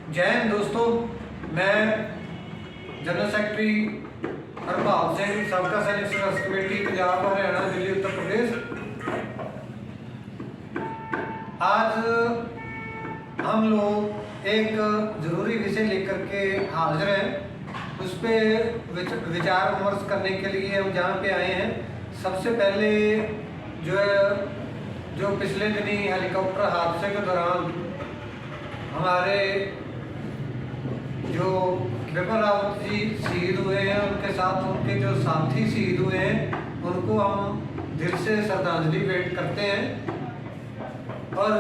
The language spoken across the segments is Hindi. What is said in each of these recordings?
जय हिंद दोस्तों, मैं जनरल सेक्रेटरी हरपाल सिंह, सबका सैनिक संघर्ष कमेटी पंजाब, हरियाणा, दिल्ली, उत्तर प्रदेश। आज हम लोग एक जरूरी विषय लेकर के हाजिर हैं। उस पर विचार विमर्श करने के लिए हम जहाँ पे आए हैं, सबसे पहले जो पिछले दिनी हेलीकॉप्टर हादसे के दौरान हमारे जो बिपिन रावत जी शहीद हुए हैं, उनके साथ उनके जो साथी शहीद हुए हैं, उनको हम दिल से श्रद्धांजलि भेंट करते हैं। और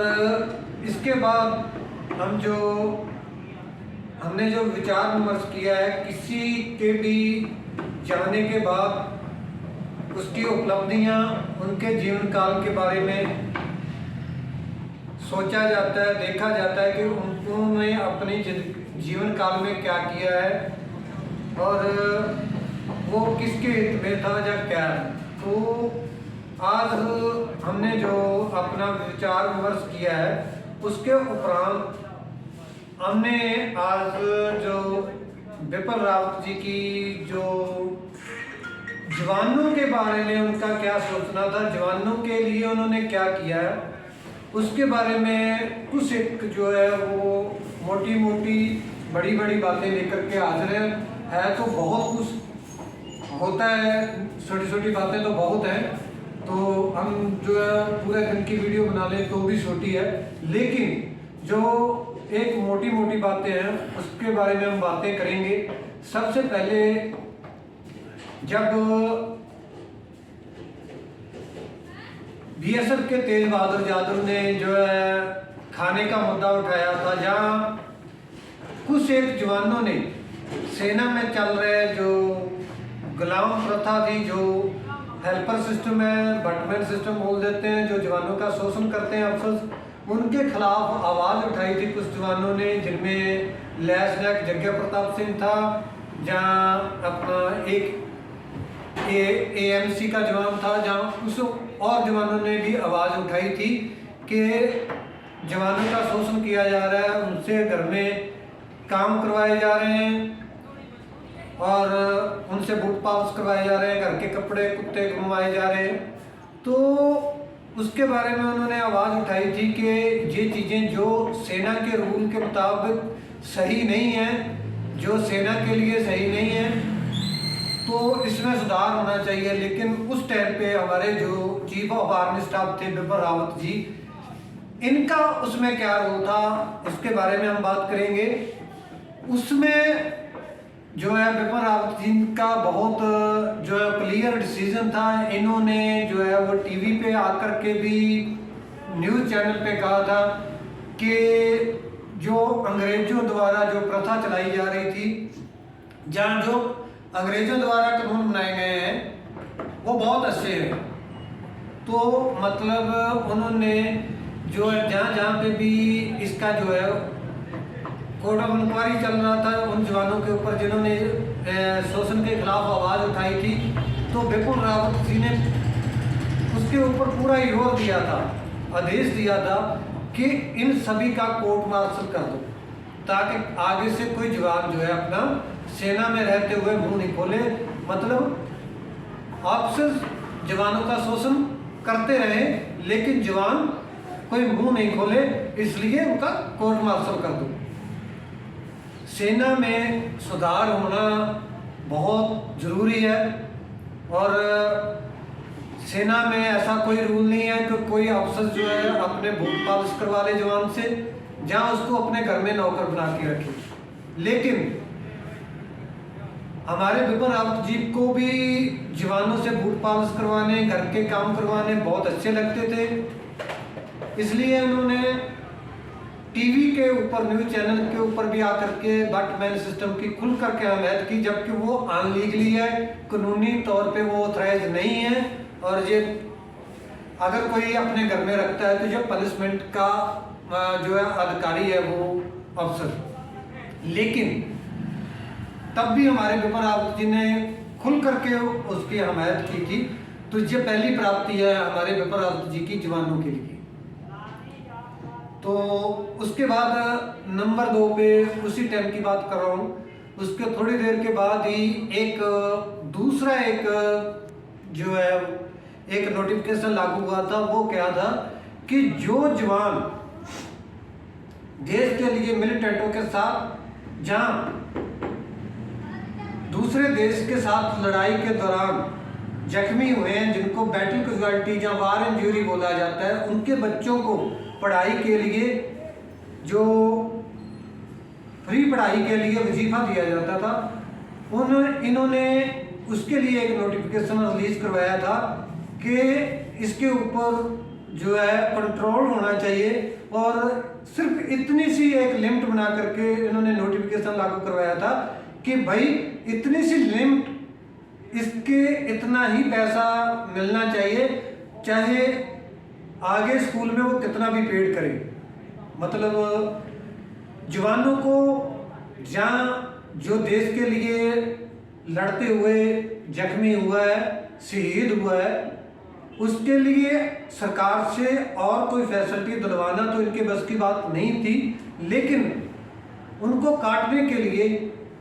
इसके बाद हमने जो विचार विमर्श किया है, किसी के भी जाने के बाद उसकी उपलब्धियां, उनके जीवन काल के बारे में सोचा जाता है, देखा जाता है कि उन्होंने अपने जीवन काल में क्या किया है और वो किसके हित में था या क्या है। तो आज हमने जो अपना विचार विमर्श किया है, उसके उपरांत हमने आज जो बिपिन रावत जी की जो जवानों के बारे में उनका क्या सोचना था, जवानों के लिए उन्होंने क्या किया है, उसके बारे में कुछ एक जो है वो मोटी मोटी बड़ी बड़ी बातें लेकर के हाजिर है। तो बहुत कुछ होता है, छोटी छोटी बातें तो बहुत हैं, तो हम जो है पूरे दिन की वीडियो बना लें तो भी छोटी है, लेकिन जो एक मोटी मोटी बातें हैं उसके बारे में हम बातें करेंगे। सबसे पहले जब बीएसएफ के तेज बहादुर यादव ने जो है खाने का मुद्दा उठाया था, जहां कुछ एक जवानों ने सेना में चल रहे जो गुलाम प्रथा थी, जो हेल्पर सिस्टम है, बटमैन सिस्टम बोल देते हैं, जो जवानों का शोषण करते हैं अफसर, उनके खिलाफ आवाज़ उठाई थी कुछ जवानों ने, जिनमें लैंसनायक जग्गा प्रताप सिंह था, जहाँ अपना एक एएमसी का जवान था, जहाँ कुछ और जवानों ने भी आवाज़ उठाई थी कि जवानों का शोषण किया जा रहा है, उनसे घर में काम करवाए जा रहे हैं और उनसे बूट पालिश करवाए जा रहे हैं, घर के कपड़े कुत्ते घुमाए जा रहे हैं। तो उसके बारे में उन्होंने आवाज़ उठाई थी कि ये चीज़ें जो सेना के रूल के मुताबिक सही नहीं हैं, जो सेना के लिए सही नहीं है, तो इसमें सुधार होना चाहिए। लेकिन उस टाइम पे हमारे जो चीफ ऑफ आर्मी स्टाफ थे बिपिन रावत जी, इनका उसमें क्या रोल था, इसके बारे में हम बात करेंगे। उसमें जो है बिपिन रावत जी का बहुत जो है क्लियर डिसीजन था। इन्होंने जो है वो टीवी पे आकर के भी न्यूज़ चैनल पे कहा था कि जो अंग्रेजों द्वारा जो प्रथा चलाई जा रही थी, जहाँ जो अंग्रेजों द्वारा कानून बनाए गए हैं वो बहुत अच्छे हैं। तो मतलब उन्होंने जो है जहाँ पे भी इसका जो है कोर्ट ऑफ इंक्वायरी चल रहा था उन जवानों के ऊपर जिन्होंने शोषण के खिलाफ आवाज़ उठाई थी, तो बिपिन रावत जी ने उसके ऊपर पूरा जोर दिया था, आदेश दिया था कि इन सभी का कोर्ट मार्शल कर दो, ताकि आगे से कोई जवान जो है अपना सेना में रहते हुए मुंह नहीं खोले। मतलब ऑफिसर जवानों का शोषण करते रहे, लेकिन जवान कोई मुंह नहीं खोले, इसलिए उनका कोर्ट मार्शल कर दो। सेना में सुधार होना बहुत ज़रूरी है और सेना में ऐसा कोई रूल नहीं है कि कोई अफसर जो है अपने बूट पालिश करवा ले जवान से, जहां उसको अपने घर में नौकर बना के रखे। लेकिन हमारे बिपिन रावत जी को भी जवानों से बूट पालिश करवाने, घर के काम करवाने बहुत अच्छे लगते थे, इसलिए उन्होंने टीवी के ऊपर, न्यूज़ चैनल के ऊपर भी आकर के बटमैन सिस्टम की खुल करके हमायत की, जबकि वो अनलीगली है, कानूनी तौर पे वो ऑथराइज नहीं है। और ये अगर कोई अपने घर में रखता है तो ये पनिशमेंट का जो है अधिकारी है वो अफसर। लेकिन तब भी हमारे बिपिन रावत जी ने खुल करके उसकी हमायत की थी। तो ये पहली प्राप्ति है हमारे बिपिन रावत जी की जवानों के लिए। तो उसके बाद नंबर 2 पे उसी टाइम की बात कर रहा हूँ, उसके थोड़ी देर के बाद ही एक दूसरा जो है एक नोटिफिकेशन लागू हुआ था। वो क्या था कि जो जवान देश के लिए मिलिटेंटों के साथ जहां दूसरे देश के साथ लड़ाई के दौरान जख्मी हुए हैं, जिनको बैटल कैजुअल्टी या वार इंजरी बोला जाता है, उनके बच्चों को पढ़ाई के लिए जो फ्री पढ़ाई के लिए वजीफा दिया जाता था, इन्होंने उसके लिए एक नोटिफिकेशन रिलीज करवाया था कि इसके ऊपर जो है कंट्रोल होना चाहिए, और सिर्फ इतनी सी एक लिमिट बना करके इन्होंने नोटिफिकेशन लागू करवाया था कि भाई इतनी सी लिमिट, इसके इतना ही पैसा मिलना चाहिए, चाहे आगे स्कूल में वो कितना भी पेड करे। मतलब जवानों को जहाँ जो देश के लिए लड़ते हुए जख्मी हुआ है, शहीद हुआ है, उसके लिए सरकार से और कोई फैसिलिटी दिलवाना तो इनके बस की बात नहीं थी, लेकिन उनको काटने के लिए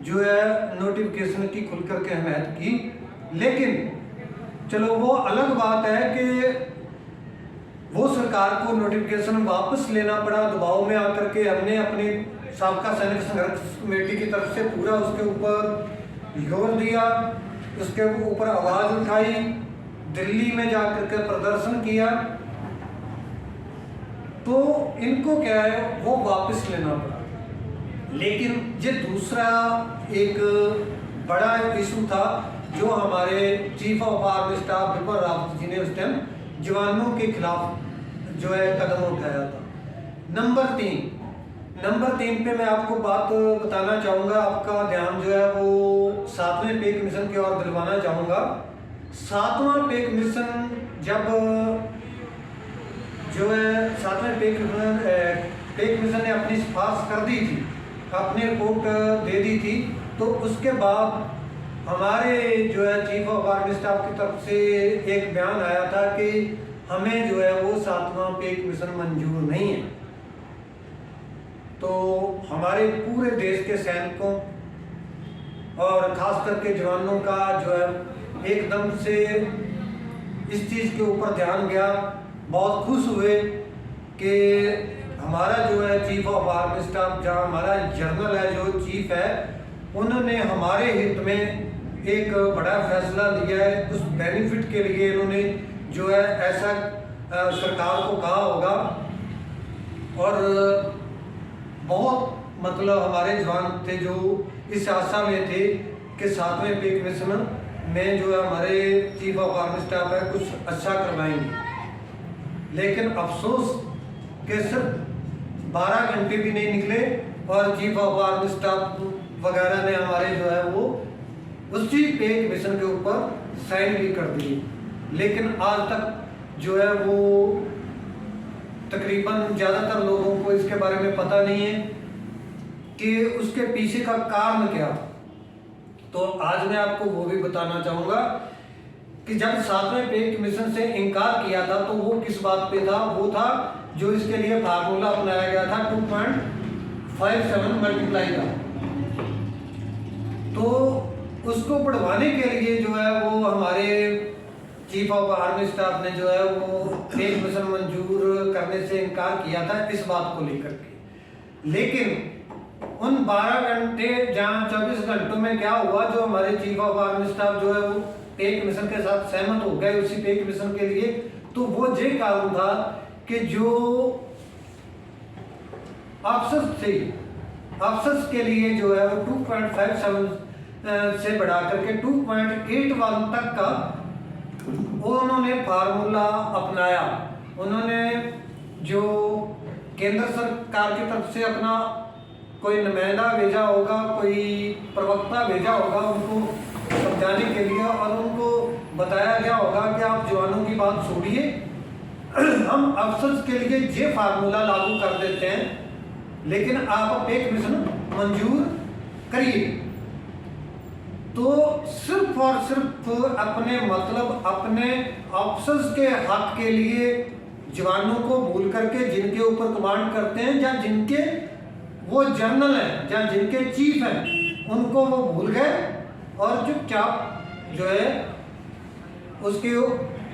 जो है नोटिफिकेशन की खुल करके हमायत की। लेकिन चलो वो अलग बात है कि वो सरकार को नोटिफिकेशन वापस लेना पड़ा, दबाव में आकर के हमने अपनी साबका सैनिक संघर्ष कमेटी की तरफ से पूरा उसके ऊपर जोर दिया, उसके ऊपर आवाज़ उठाई, दिल्ली में जाकर के प्रदर्शन किया, तो इनको क्या है वो वापस लेना पड़ा। लेकिन ये दूसरा एक बड़ा इशू था जो हमारे chief of army staff Bipin Rawat ji ने उस टाइम जवानों के खिलाफ जो है कदम उठाया था। नंबर 3 पे मैं आपको बात बताना चाहूँगा, आपका ध्यान जो है वो 7वें पे कमीशन की ओर दिलवाना चाहूँगा। 7वां पे कमीशन जब जो है 7वें पे कमीशन ने अपनी सिफारिश कर दी थी, अपनी रिपोर्ट दे दी थी, तो उसके बाद हमारे जो है चीफ ऑफ आर्मी स्टाफ की तरफ से एक बयान आया था कि हमें जो है वो 7वां पे कमीशन मंजूर नहीं है। तो हमारे पूरे देश के सैनिकों और खास करके जवानों का जो है एकदम से इस चीज़ के ऊपर ध्यान गया, बहुत खुश हुए कि हमारा जो है चीफ ऑफ आर्मी स्टाफ, जहाँ हमारा जनरल है जो चीफ है, उन्होंने हमारे हित में एक बड़ा फैसला लिया है। उस बेनिफिट के लिए इन्होंने जो है ऐसा सरकार को कहा होगा, और बहुत मतलब हमारे जवान थे जो इस आशा में थे कि 7वें पे कमीशन में जो है हमारे चीफ ऑफ आर्मी स्टाफ है कुछ अच्छा करवाएंगे। लेकिन अफसोस कि सिर्फ 12 घंटे भी नहीं निकले और चीफ ऑफ आर्मी स्टाफ वगैरह ने हमारे जो है वो उसी पे कमीशन के ऊपर साइन भी कर दिए। लेकिन आज तक जो है वो तकरीबन ज़्यादातर लोगों को इसके बारे में पता नहीं है कि उसके पीछे का कारण क्या। तो आज मैं आपको वो भी बताना चाहूँगा कि जब 7वें पे कमीशन से इनकार किया था तो वो किस बात पे था, वो था जो इसके लिए फार्मूला अपनाया गया था 2.57 मल्टीप्लाई का। तो उसको बढ़वाने के लिए जो है वो हमारे चीफ ऑफ आर्मी स्टाफ ने जो है वो पे कमीशन मंजूर करने से इनकार किया था इस बात को लेकर के। लेकिन उन 12 घंटे जहाँ 24 घंटों में क्या हुआ, जो हमारे चीफ ऑफ आर्मी स्टाफ जो है वो पे कमीशन के साथ सहमत हो गए उसी पे कमीशन के लिए। तो वो ये कारण था कि जो अफसर्स थे, अफसर्स के लिए जो है वो 2.57 से बढ़ा करके 2.81 तक का उन्होंने फार्मूला अपनाया। उन्होंने जो केंद्र सरकार की तरफ से अपना कोई नुमाइंदा भेजा होगा, कोई प्रवक्ता भेजा होगा उनको समझाने के लिए, और उनको बताया गया होगा कि आप जवानों की बात छोड़िए, हम अफसर्स के लिए ये फार्मूला लागू कर देते हैं, लेकिन आप पे कमीशन मंजूर करिए। तो सिर्फ और सिर्फ अपने मतलब अपने अफसर्स के हक के लिए जवानों को भूल करके जिनके ऊपर कमांड करते हैं या जिनके वो जनरल हैं या जिनके चीफ हैं उनको वो भूल गए और चुपचाप जो है उसके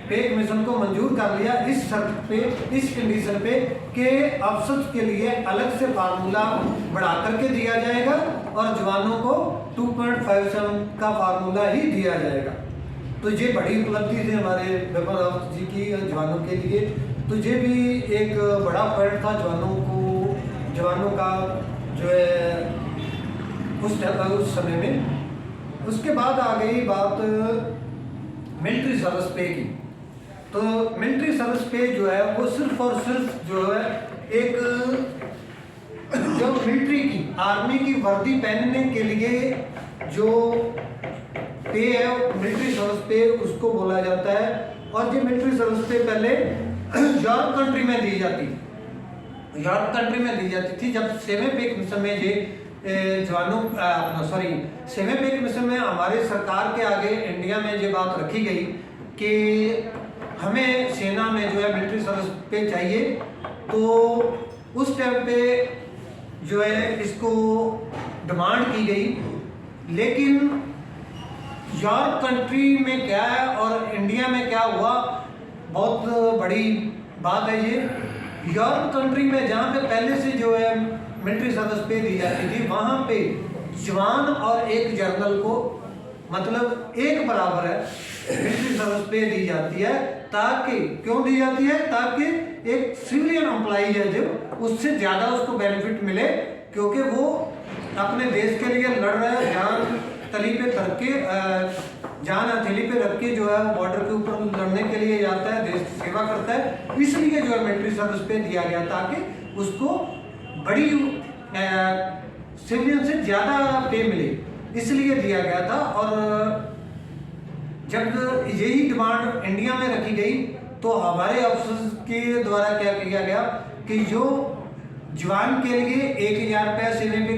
पे मिशन को मंजूर कर लिया इस शर्त पे, इस कंडीशन पे कि अफसर के लिए अलग से फार्मूला बढ़ा करके दिया जाएगा और जवानों को 2.57 का फार्मूला ही दिया जाएगा। तो ये बड़ी उपलब्धि थी हमारे बिपिन रावत जी की जवानों के लिए। तो ये भी एक बड़ा पॉइंट था जवानों का जो है उस समय में। उसके बाद आ गई बात मिलिट्री सर्विस पे की। तो मिलिट्री सर्विस पे जो है वो सिर्फ और सिर्फ जो है एक जो मिलिट्री की आर्मी की वर्दी पहनने के लिए जो पे है मिलिट्री सर्विस पे उसको बोला जाता है। और ये मिलिट्री सर्विस पे पहले यूरोप कंट्री में दी जाती थी। जब सेवे पे मिशन में ये सेवे पे मिशन में हमारे सरकार के आगे इंडिया में ये बात रखी गई कि हमें सेना में जो है मिलिट्री सर्विस पे चाहिए। तो उस टाइम पे जो है इसको डिमांड की गई। लेकिन यूरोप कंट्री में क्या है और इंडिया में क्या हुआ, बहुत बड़ी बात है ये। यूरोप कंट्री में जहाँ पे पहले से जो है मिलिट्री सर्विस पे दी जाती थी वहाँ पे जवान और एक जनरल को मतलब एक बराबर है मिलिट्री सर्विस पे दी जाती है। ताकि क्यों दी जाती है? ताकि एक सिविलियन एम्प्लॉई है जो उससे ज़्यादा उसको बेनिफिट मिले, क्योंकि वो अपने देश के लिए लड़ रहा है, जान हथेली पे रख के जो है बॉर्डर के ऊपर लड़ने के लिए जाता है, देश की सेवा करता है। इसलिए जो है मिलिट्री सर्विस पे दिया गया ताकि उसको बड़ी सिविलियन से ज़्यादा पे मिले, इसलिए दिया गया था। और जब यही डिमांड इंडिया में रखी गई तो हमारे अफसर के द्वारा क्या किया गया कि जो जवान के लिए 1000 रुपया सेवे पे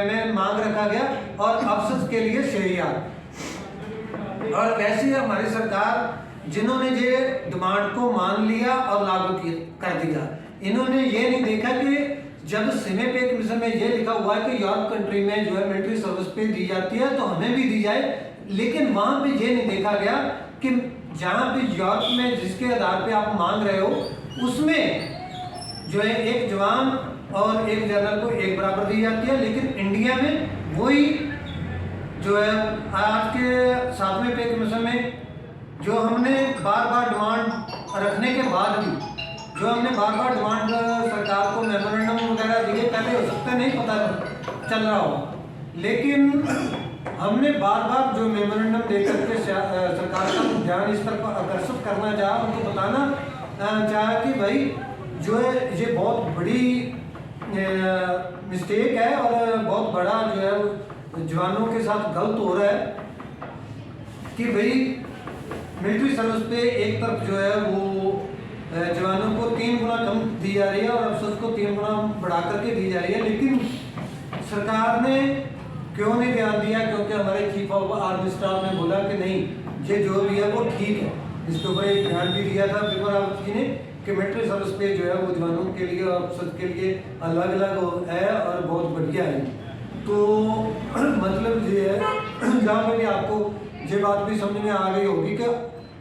में मांग रखा गया और अफसर के लिए 6000। और वैसे हमारी सरकार जिन्होंने ये डिमांड को मान लिया और लागू कर दिया, इन्होंने ये नहीं देखा कि जब सेवे पे मिशन में ये लिखा हुआ है कि यूरोप कंट्री में जो है मिलिट्री सर्विस पे दी जाती है तो हमें भी दी जाए। लेकिन वहाँ पे ये नहीं देखा गया कि जहाँ पे यूरोप में जिसके आधार पे आप मांग रहे हो उसमें जो है एक जवान और एक जनरल को एक बराबर दी जाती है। लेकिन इंडिया में वही जो है आज के 7वें पे मिशन में जो हमने बार बार डिमांड रखने के बाद भी डिमांड सरकार को मेमोरेंडम वगैरह दिए, पहले हो सकता नहीं पता चल रहा हो, लेकिन हमने बार बार जो मेमोरेंडम देकर के सरकार का ध्यान इस तरफ आकर्षित करना चाहा, उनको बताना चाहा कि भाई जो है ये बहुत बड़ी मिस्टेक है और बहुत बड़ा जो है जवानों के साथ गलत हो रहा है कि भाई मिलिट्री सर्विस पे एक तरफ जो है वो जवानों को 3 गुना कम दी जा रही है और अफसर को 3 गुना बढ़ा करके दी जा रही है। लेकिन सरकार ने क्यों नहीं ध्यान दिया? क्योंकि हमारे चीफ ऑफ आर्मी स्टाफ ने बोला कि नहीं, ये जो भी है वो ठीक है। इसके ऊपर एक ध्यान भी दिया था बिपिन रावत जी ने कि मिलिट्री सर्विस पे जो है वो जवानों के लिए और अफसर के लिए अलग अलग है और बहुत बढ़िया है। तो मतलब ये है जहाँ पे भी आपको ये बात भी समझ में आ गई होगी कि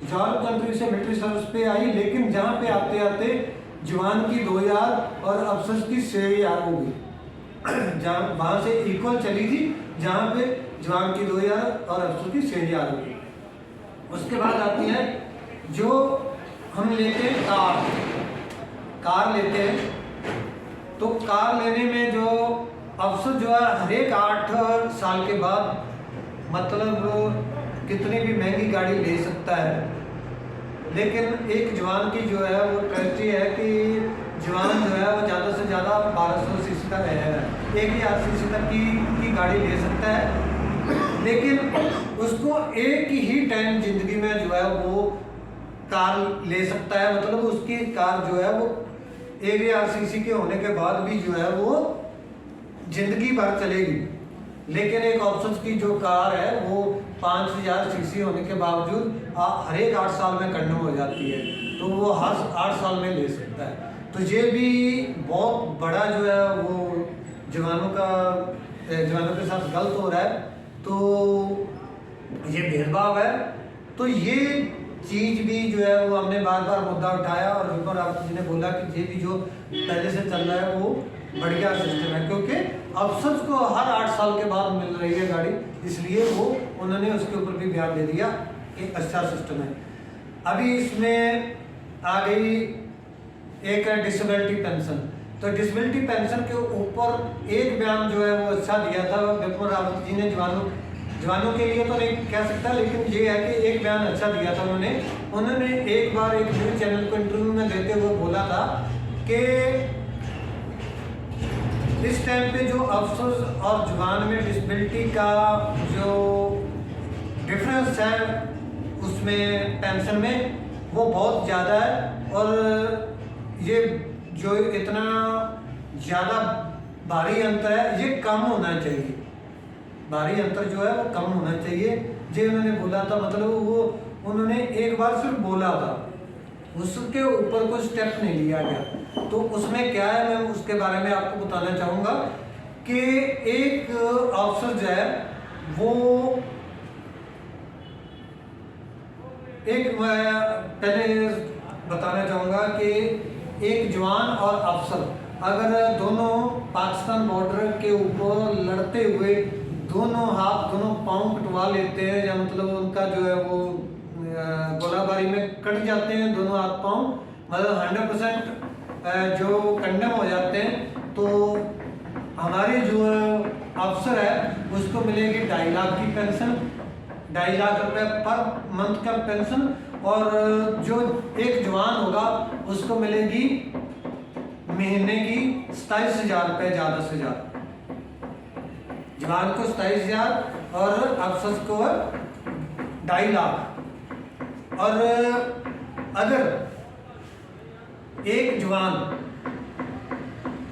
यूरोप कंट्री से मिलिट्री सर्विस पे आई, लेकिन जहाँ पे आते आते जवान की 2000 और अफसर की 6000 हो गई। जहाँ वहाँ से इक्वल चली थी, जहाँ पे जवान की 2000 और अफसर की 6000 हो गई। उसके बाद आती है जो हम लेते हैं कार लेते हैं। तो कार लेने में जो अफसर जो है हर एक 8 साल के बाद मतलब कितनी भी महंगी गाड़ी ले सकता है। लेकिन एक जवान की जो है वो ट्रेजेडी है कि जवान जो है वो ज़्यादा से ज़्यादा 1200 सीसी तक 1000 सीसी तक की गाड़ी ले सकता है। लेकिन उसको एक ही टाइम जिंदगी में जो है वो कार ले सकता है, मतलब उसकी कार जो है वो 1000 सीसी के होने के बाद भी जो है वो जिंदगी भर चलेगी। लेकिन एक ऑप्शन की जो कार है वो 5000 सीसी होने के बावजूद हर एक 8 साल में खत्म हो जाती है। तो वो हर 8 साल में ले सकता है। तो ये भी बहुत बड़ा जो है वो जवानों के साथ गलत हो रहा है, तो ये भेदभाव है। तो ये चीज़ भी जो है वो हमने बार बार मुद्दा उठाया और विपिन रावत जी ने बोला कि ये भी जो पहले से चल रहा है वो बढ़िया सिस्टम है, क्योंकि अफसर को हर 8 साल के बाद मिल रही है गाड़ी, इसलिए वो उन्होंने उसके ऊपर भी ध्यान दे दिया कि अच्छा सिस्टम है। अभी इसमें आ गई एक डिसेबिलिटी पेंशन। तो डिसेबिलिटी पेंशन के ऊपर एक बयान जो है वो अच्छा दिया था विपिन रावत जी ने, जवानों के लिए तो नहीं कह सकता, लेकिन ये है कि एक बयान अच्छा दिया था उन्होंने एक बार एक न्यूज़ चैनल को इंटरव्यू में देते हुए बोला था कि इस टाइम पे जो अफसर और जवान में डिसेबिलिटी का जो डिफरेंस है उसमें पेंशन में वो बहुत ज़्यादा है, और ये जो इतना ज़्यादा भारी अंतर है ये कम होना चाहिए। भारी अंतर जो है वो कम होना चाहिए, ये उन्होंने बोला था। मतलब वो उन्होंने एक बार सिर्फ बोला था, उसके ऊपर कोई स्टेप नहीं लिया गया। तो उसमें क्या है, मैं उसके बारे में आपको बताना चाहूँगा कि एक अफसर जो है वो पहले बताना चाहूँगा कि एक जवान और अफसर अगर दोनों पाकिस्तान बॉर्डर के ऊपर लड़ते हुए दोनों हाथ दोनों पाँव कटवा लेते हैं, या मतलब उनका जो है वो गोलाबारी में कट जाते हैं दोनों हाथ पाँव, मतलब 100% जो कंडम हो जाते हैं, तो हमारे जो अफसर है उसको मिलेगी 2.5 लाख की पेंशन, 2.5 लाख रुपए पर मंथ का पेंशन। और जो एक जवान होगा उसको मिलेगी महीने की 27,000 रुपये ज़्यादा से ज़्यादा। जवान को 27,000 और अफसर को 2.5 लाख। और अगर एक जवान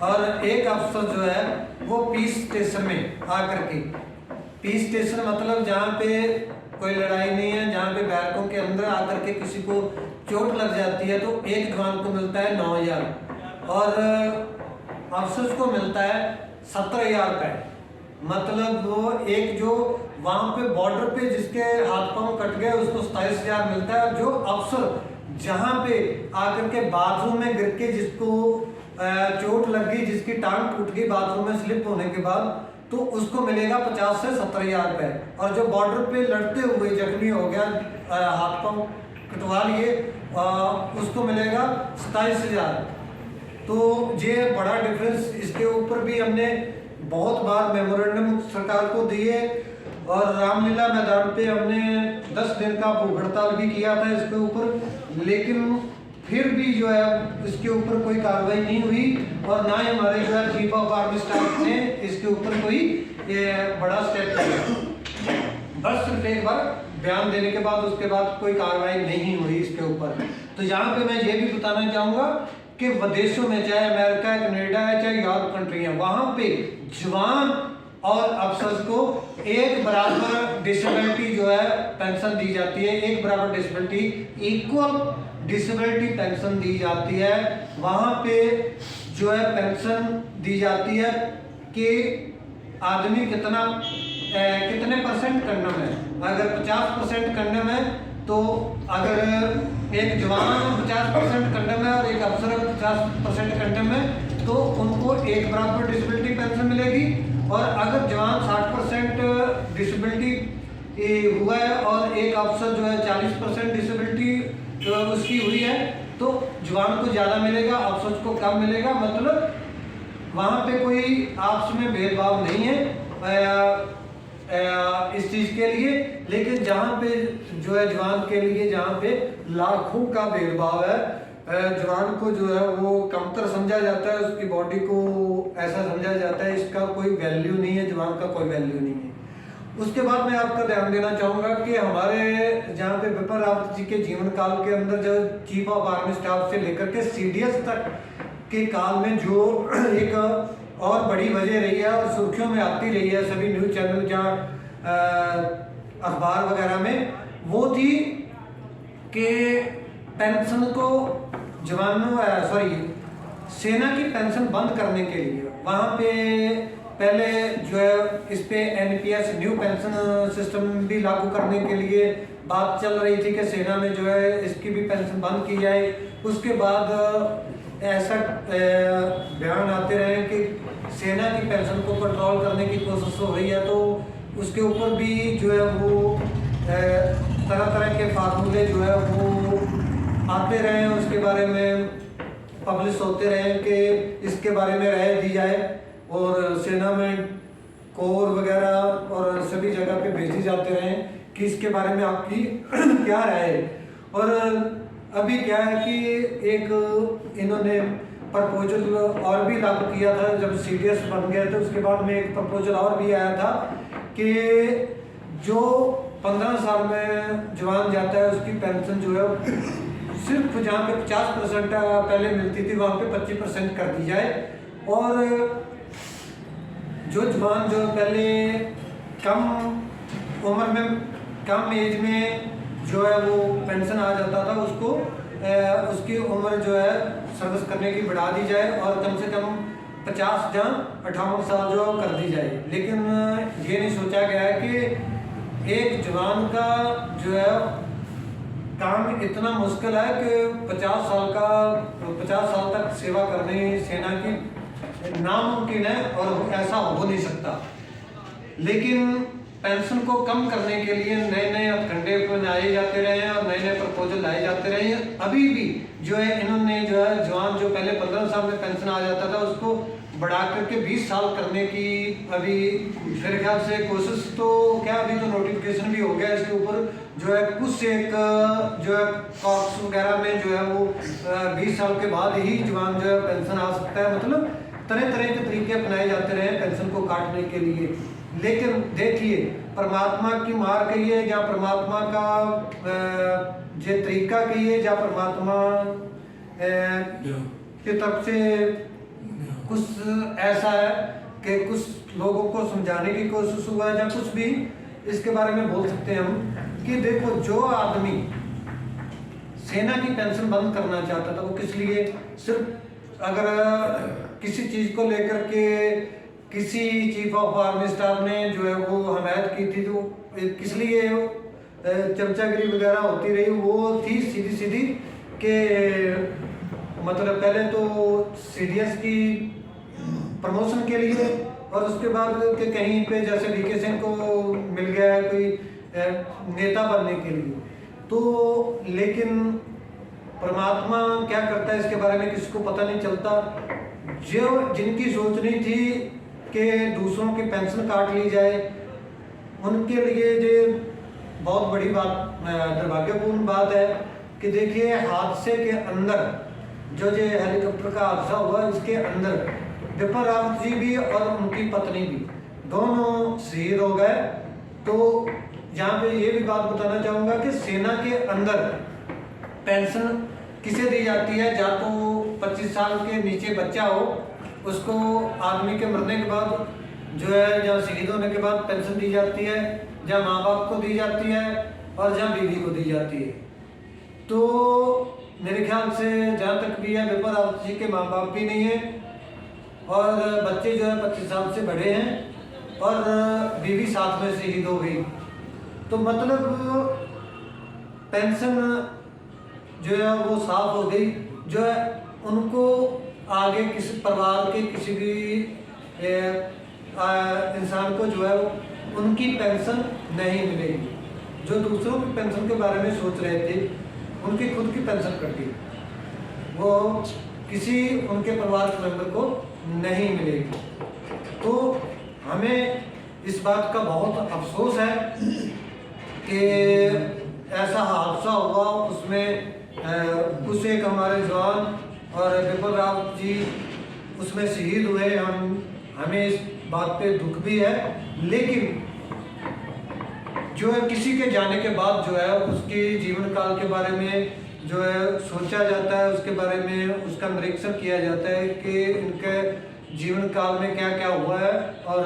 और एक अफसर जो है वो पीस स्टेशन में आकर के, पीस स्टेशन मतलब जहाँ पे कोई लड़ाई नहीं है, जहाँ पे बैरकों के अंदर आकर के किसी को चोट लग जाती है, तो एक जवान को मिलता है 9,000 और अफसर को मिलता है 17,000 रुपये। मतलब वो एक जो वहाँ पे बॉर्डर पे जिसके हाथ पांव कट गए उसको 27,000 मिलता है, और जो अफसर जहाँ पे आकर के बाथरूम में गिर के जिसको चोट लग गई, जिसकी टांग टूट गई बाथरूम में स्लिप होने के बाद, तो उसको मिलेगा 50 से 70,000 रुपये। और जो बॉर्डर पे लड़ते हुए जख्मी हो गया, हाथ पांव कटवा लिए, उसको मिलेगा 27,000। तो ये बड़ा डिफरेंस, इसके ऊपर भी हमने बहुत बार मेमोरेंडम सरकार को दिए, और रामलीला मैदान पे हमने 10 दिन का भूख हड़ताल भी किया था इसके ऊपर, लेकिन फिर भी जो है इसके ऊपर कोई कार्रवाई नहीं हुई, और ना ही हमारे जो है चीफ ऑफ आर्मी स्टाफ ने इसके ऊपर कोई बड़ा स्टेप लिया। बस सिर्फ एक बार बयान देने के बाद उसके बाद कोई कार्रवाई नहीं हुई इसके ऊपर। तो यहाँ पे मैं ये भी बताना चाहूँगा कि विदेशों में, चाहे अमेरिका है, कनाडा है, चाहे यूरोप कंट्री है, वहाँ पे जवान और अफसर को एक बराबर डिसेबिलिटी जो है पेंशन दी जाती है, एक बराबर डिसेबिलिटी, इक्वल डिसेबिलिटी पेंशन दी जाती है। वहाँ पे जो है पेंशन दी जाती है कि आदमी कितने परसेंट कंडम है। अगर 50% कंडम है, तो अगर एक जवान 50% कंडम है और एक अफसर 50% कंडम है, तो उनको एक बराबर डिसेबिलिटी पेंशन मिलेगी। और अगर जवान 60% डिसेबिलिटी हुआ है और एक अफसर जो है 40% डिसेबिलिटी उसकी हुई है, तो जवान को ज़्यादा मिलेगा, अफसर को कम मिलेगा। मतलब वहाँ पे कोई आपस में भेदभाव नहीं है इस चीज़ के लिए। लेकिन जहाँ पे जो है जवान के लिए जहाँ पे लाखों का भेदभाव है, जवान को जो है वो कमतर समझा जाता है, उसकी बॉडी को ऐसा समझा जाता है, इसका कोई वैल्यू नहीं है, जवान का कोई वैल्यू नहीं है। उसके बाद मैं आपका ध्यान देना चाहूँगा कि हमारे जहाँ पे विपिन रावत जी के जीवन काल के अंदर जो चीफ ऑफ आर्मी स्टाफ से लेकर के CDS तक के काल में जो एक और बड़ी वजह रही है और सुर्खियों में आती रही है सभी न्यूज़ चैनल जहाँ अखबार वगैरह में, वो थी कि पेंशन को सेना की पेंशन बंद करने के लिए वहाँ पे पहले जो है इस पे एनपीएस न्यू पेंशन सिस्टम भी लागू करने के लिए बात चल रही थी कि सेना में जो है इसकी भी पेंशन बंद की जाए। उसके बाद ऐसा बयान आते रहे कि सेना की पेंशन को कंट्रोल करने की कोशिश हो रही है, तो उसके ऊपर भी जो है वो तरह तरह के फार्मूले जो है वो आते रहे, उसके बारे में पब्लिश होते रहे कि इसके बारे में राय दी जाए, और सेना में कोर वगैरह और सभी जगह पे भेजे जाते रहे कि इसके बारे में आपकी क्या राय है। और अभी क्या है कि एक इन्होंने प्रपोजल और भी लागू किया था जब सीडीएस बन गया, तो उसके बाद में एक प्रपोजल और भी आया था कि जो 15 साल में जवान जाता है उसकी पेंशन जो है सिर्फ जहाँ पे 50% पहले मिलती थी वहाँ पे 25% कर दी जाए, और जो जवान जो पहले कम उम्र में कम एज में जो है वो पेंशन आ जाता था उसको उसकी उम्र जो है सर्विस करने की बढ़ा दी जाए और कम से कम 50 या 58 साल जो कर दी जाए। लेकिन ये नहीं सोचा गया है कि एक जवान का जो है काम इतना मुश्किल है कि 50 साल तक सेवा करनी सेना की नामुमकिन है और ऐसा हो नहीं सकता। लेकिन पेंशन को कम करने के लिए नए नए हथकंडे बनाए जाते रहे हैं और नए नए प्रपोजल लाए जाते रहे हैं। अभी भी जो है इन्होंने जो है जवान जो पहले 15 साल में पेंशन आ जाता था उसको बढ़ा करके 20 साल करने की अभी मेरे ख्याल से कोशिश, तो क्या अभी तो नोटिफिकेशन भी हो गया इसके ऊपर, जो है कुछ एक जो है कॉर्प्स वगैरह में जो है वो 20 साल के बाद ही जवान जो है पेंशन आ सकता है। मतलब तरह तरह के तरीके अपनाए जाते रहे पेंशन को काटने के लिए। लेकिन देखिए परमात्मा की मार कहिए या परमात्मा का जो तरीका कहिए या परमात्मा की तरफ से कुछ ऐसा है कि कुछ लोगों को समझाने की कोशिश हुआ है या कुछ भी इसके बारे में बोल सकते हैं हम कि देखो जो आदमी सेना की पेंशन बंद करना चाहता था वो किस लिए, सिर्फ अगर किसी चीज को लेकर के किसी चीफ ऑफ आर्मी स्टाफ ने जो है वो हमायत की थी, तो किस लिए चमचागिरी वगैरह होती रही, वो थी सीधी सीधी के मतलब पहले तो सीडीएस की प्रमोशन के लिए और उसके बाद के कहीं पे जैसे वीके सिंह को मिल गया है कोई नेता बनने के लिए। तो लेकिन परमात्मा क्या करता है इसके बारे में किसी को पता नहीं चलता। जो जिनकी सोचनी थी कि दूसरों की पेंशन काट ली जाए उनके लिए ये बहुत बड़ी बात दुर्भाग्यपूर्ण बात है कि देखिए हादसे के अंदर जो हेलीकॉप्टर का हादसा हुआ इसके अंदर विपिन रावत जी भी और उनकी पत्नी भी दोनों शहीद हो गए। तो यहाँ पे ये भी बात बताना चाहूँगा कि सेना के अंदर पेंशन किसे दी जाती है, या तो 25 साल के नीचे बच्चा हो उसको आदमी के मरने के बाद जो है या शहीद होने के बाद पेंशन दी जाती है, या माँ बाप को दी जाती है और या बीवी को दी जाती है। तो मेरे ख्याल से जहाँ तक भी है विपिन रावत जी के माँ बाप भी नहीं है और बच्चे जो है 25 साल से बड़े हैं और बीवी साथ में शहीद हो गई। तो मतलब पेंशन जो है वो साफ हो गई, जो है उनको आगे किसी परिवार के किसी भी इंसान को जो है उनकी पेंशन नहीं मिलेगी। जो दूसरों की पेंशन के बारे में सोच रहे थे उनकी खुद की पेंशन कट गई, वो किसी उनके परिवार के मेंबर को नहीं मिलेगी। तो हमें इस बात का बहुत अफसोस है कि ऐसा हादसा हुआ, उसमें कुछ एक हमारे जवान और विपिन रावत जी उसमें शहीद हुए। हमें इस बात पे दुख भी है, लेकिन जो है किसी के जाने के बाद जो है उसके जीवन काल के बारे में जो है सोचा जाता है, उसके बारे में उसका निरीक्षण किया जाता है कि इनके जीवन काल में क्या क्या हुआ है और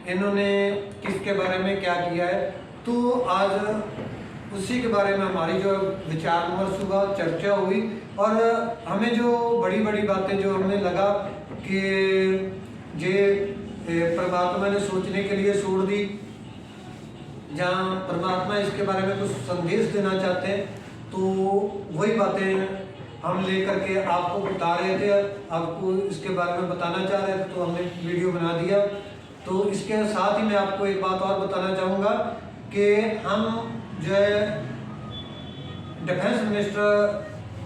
इन्होंने किसके बारे में क्या किया है। तो आज उसी के बारे में हमारी जो विचार विमर्श हुआ, चर्चा हुई। और हमें जो बड़ी बड़ी बातें जो हमें लगा कि ये परमात्मा ने सोचने के लिए छोड़ दी, जहाँ परमात्मा इसके बारे में कुछ संदेश देना चाहते हैं, तो वही बातें हम लेकर के आपको बता रहे थे, आपको इसके बारे में बताना चाह रहे थे, तो हमने वीडियो बना दिया। तो इसके साथ ही मैं आपको एक बात और बताना चाहूँगा कि हम जो है डिफेंस मिनिस्टर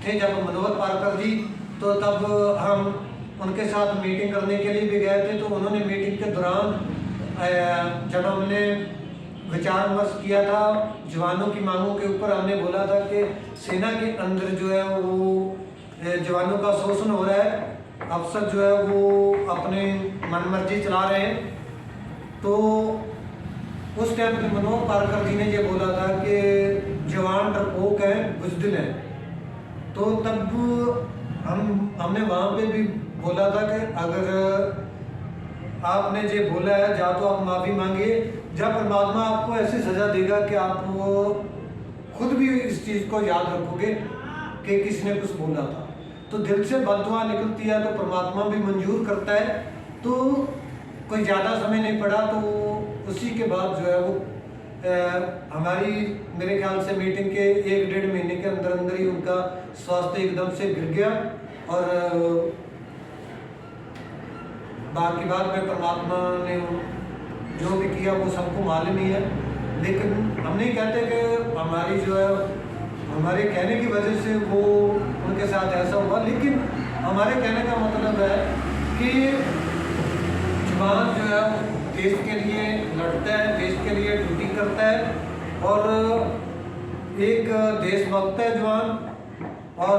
थे जब मनोहर पार्कर जी, तो तब हम उनके साथ मीटिंग करने के लिए भी गए थे। तो उन्होंने मीटिंग के दौरान जब हमने विचार विमर्श किया था जवानों की मांगों के ऊपर, हमने बोला था कि सेना के अंदर जो है वो जवानों का शोषण हो रहा है, अफसर जो है वो अपने मनमर्जी चला रहे हैं। तो उस टाइम पे मनोहर पार्कर जी ने ये बोला था कि जवान डरपोक है, बुज़दिल है। तो तब हमने वहाँ पे भी बोला था कि अगर आपने ये बोला है, जा तो आप माफ़ी मांगिए, जब परमात्मा आपको ऐसी सज़ा देगा कि आप वो खुद भी इस चीज़ को याद रखोगे कि किसने कुछ बोला था। तो दिल से बद्दुआ निकलती है तो परमात्मा भी मंजूर करता है। तो कोई ज़्यादा समय नहीं पड़ा, तो उसी के बाद जो है वो हमारी मेरे ख्याल से मीटिंग के 1-1.5 महीने के अंदर अंदर ही उनका स्वास्थ्य एकदम से गिर गया। और बाकी बात में परमात्मा ने जो भी किया वो सबको मालूम ही है। लेकिन हम नहीं कहते कि हमारी जो है हमारे कहने की वजह से वो उनके साथ ऐसा हुआ, लेकिन हमारे कहने का मतलब है कि जवान जो है देश के लिए लड़ता है, देश के लिए ड्यूटी करता है, और एक देशभक्त है जवान, और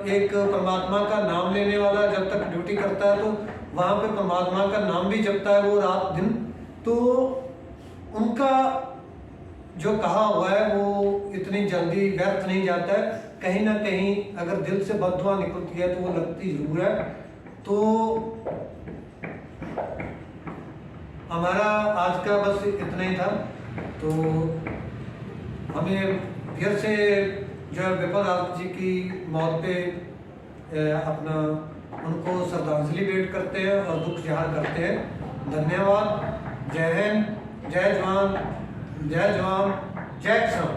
एक परमात्मा का नाम लेने वाला जब तक ड्यूटी करता है तो वहाँ पे परमात्मा का नाम भी जपता है वो रात दिन। तो उनका जो कहा हुआ है वो इतनी जल्दी व्यर्थ नहीं जाता है, कहीं ना कहीं अगर दिल से बद्दुआ निकलती है तो वो लगती जरूर है। तो हमारा आज का बस इतना ही था। तो हमें फिर से जो है विपिन रावत जी की मौत पे अपना उनको श्रद्धांजलि भेंट करते हैं और दुख जाहिर करते हैं। धन्यवाद। जय हिंद, जय जवान, जय जवान, जय किसान।